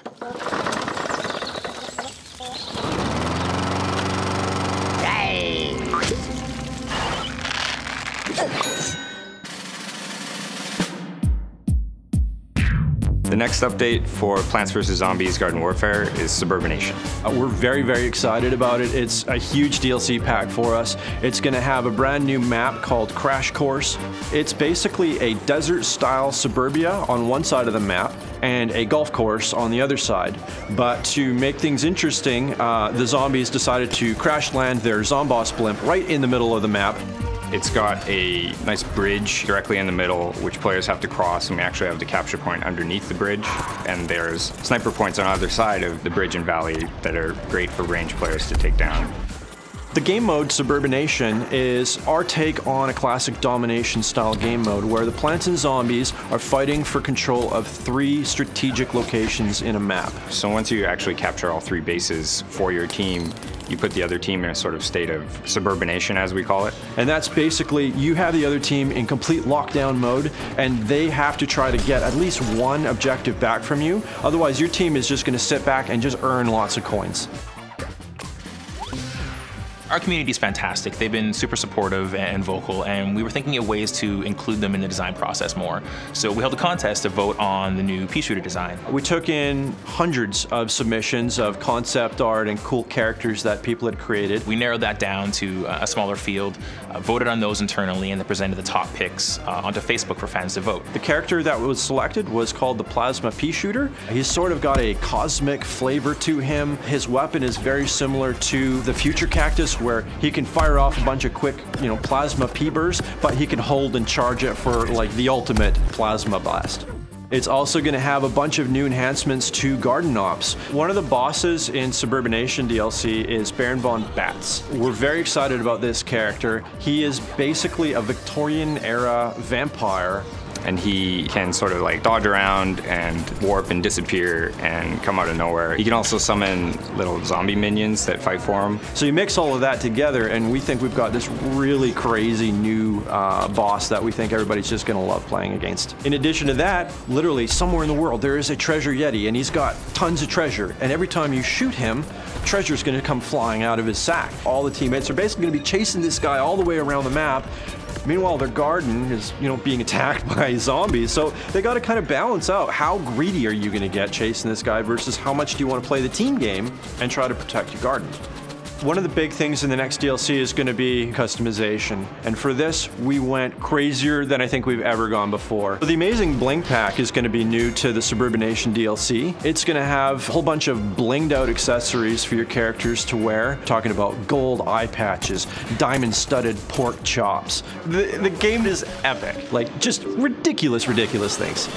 The next update for Plants vs. Zombies Garden Warfare is Suburbination. We're very, very excited about it. It's a huge DLC pack for us. It's going to have a brand new map called Crash Course. It's basically a desert-style suburbia on one side of the map and a golf course on the other side. But to make things interesting, the zombies decided to crash land their Zomboss blimp right in the middle of the map. It's got a nice bridge directly in the middle, which players have to cross, and we actually have the capture point underneath the bridge. And there's sniper points on either side of the bridge and valley that are great for ranged players to take down. The game mode Suburbination is our take on a classic domination style game mode where the plants and zombies are fighting for control of 3 strategic locations in a map. So once you actually capture all 3 bases for your team, you put the other team in a sort of state of suburbination, as we call it. And that's basically, you have the other team in complete lockdown mode, and they have to try to get at least one objective back from you. Otherwise, your team is just going to sit back and just earn lots of coins. Our community is fantastic. They've been super supportive and vocal, and we were thinking of ways to include them in the design process more. So we held a contest to vote on the new Peashooter design. We took in hundreds of submissions of concept art and cool characters that people had created. We narrowed that down to a smaller field, voted on those internally, and then presented the top picks onto Facebook for fans to vote. The character that was selected was called the Plasma Peashooter. He's sort of got a cosmic flavor to him. His weapon is very similar to the Future Cactus, where he can fire off a bunch of quick, plasma pea bursts, but he can hold and charge it for like the ultimate plasma blast. It's also going to have a bunch of new enhancements to garden ops. One of the bosses in Suburbination DLC is Baron von Bats. We're very excited about this character. He is basically a Victorian era vampire. And he can sort of like dodge around and warp and disappear and come out of nowhere. He can also summon little zombie minions that fight for him. So you mix all of that together, and we think we've got this really crazy new boss that we think everybody's just gonna love playing against. In addition to that, literally somewhere in the world there is a treasure yeti, and he's got tons of treasure. And every time you shoot him, treasure's gonna come flying out of his sack. All the teammates are basically gonna be chasing this guy all the way around the map. Meanwhile, their garden is, being attacked by zombies, so they got to kind of balance out how greedy are you going to get chasing this guy versus how much do you want to play the team game and try to protect your garden. One of the big things in the next DLC is going to be customization, and for this we went crazier than I think we've ever gone before. The amazing Bling Pack is going to be new to the Suburbination DLC. It's going to have a whole bunch of blinged out accessories for your characters to wear. Talking about gold eye patches, diamond studded pork chops. The game is epic, like just ridiculous things.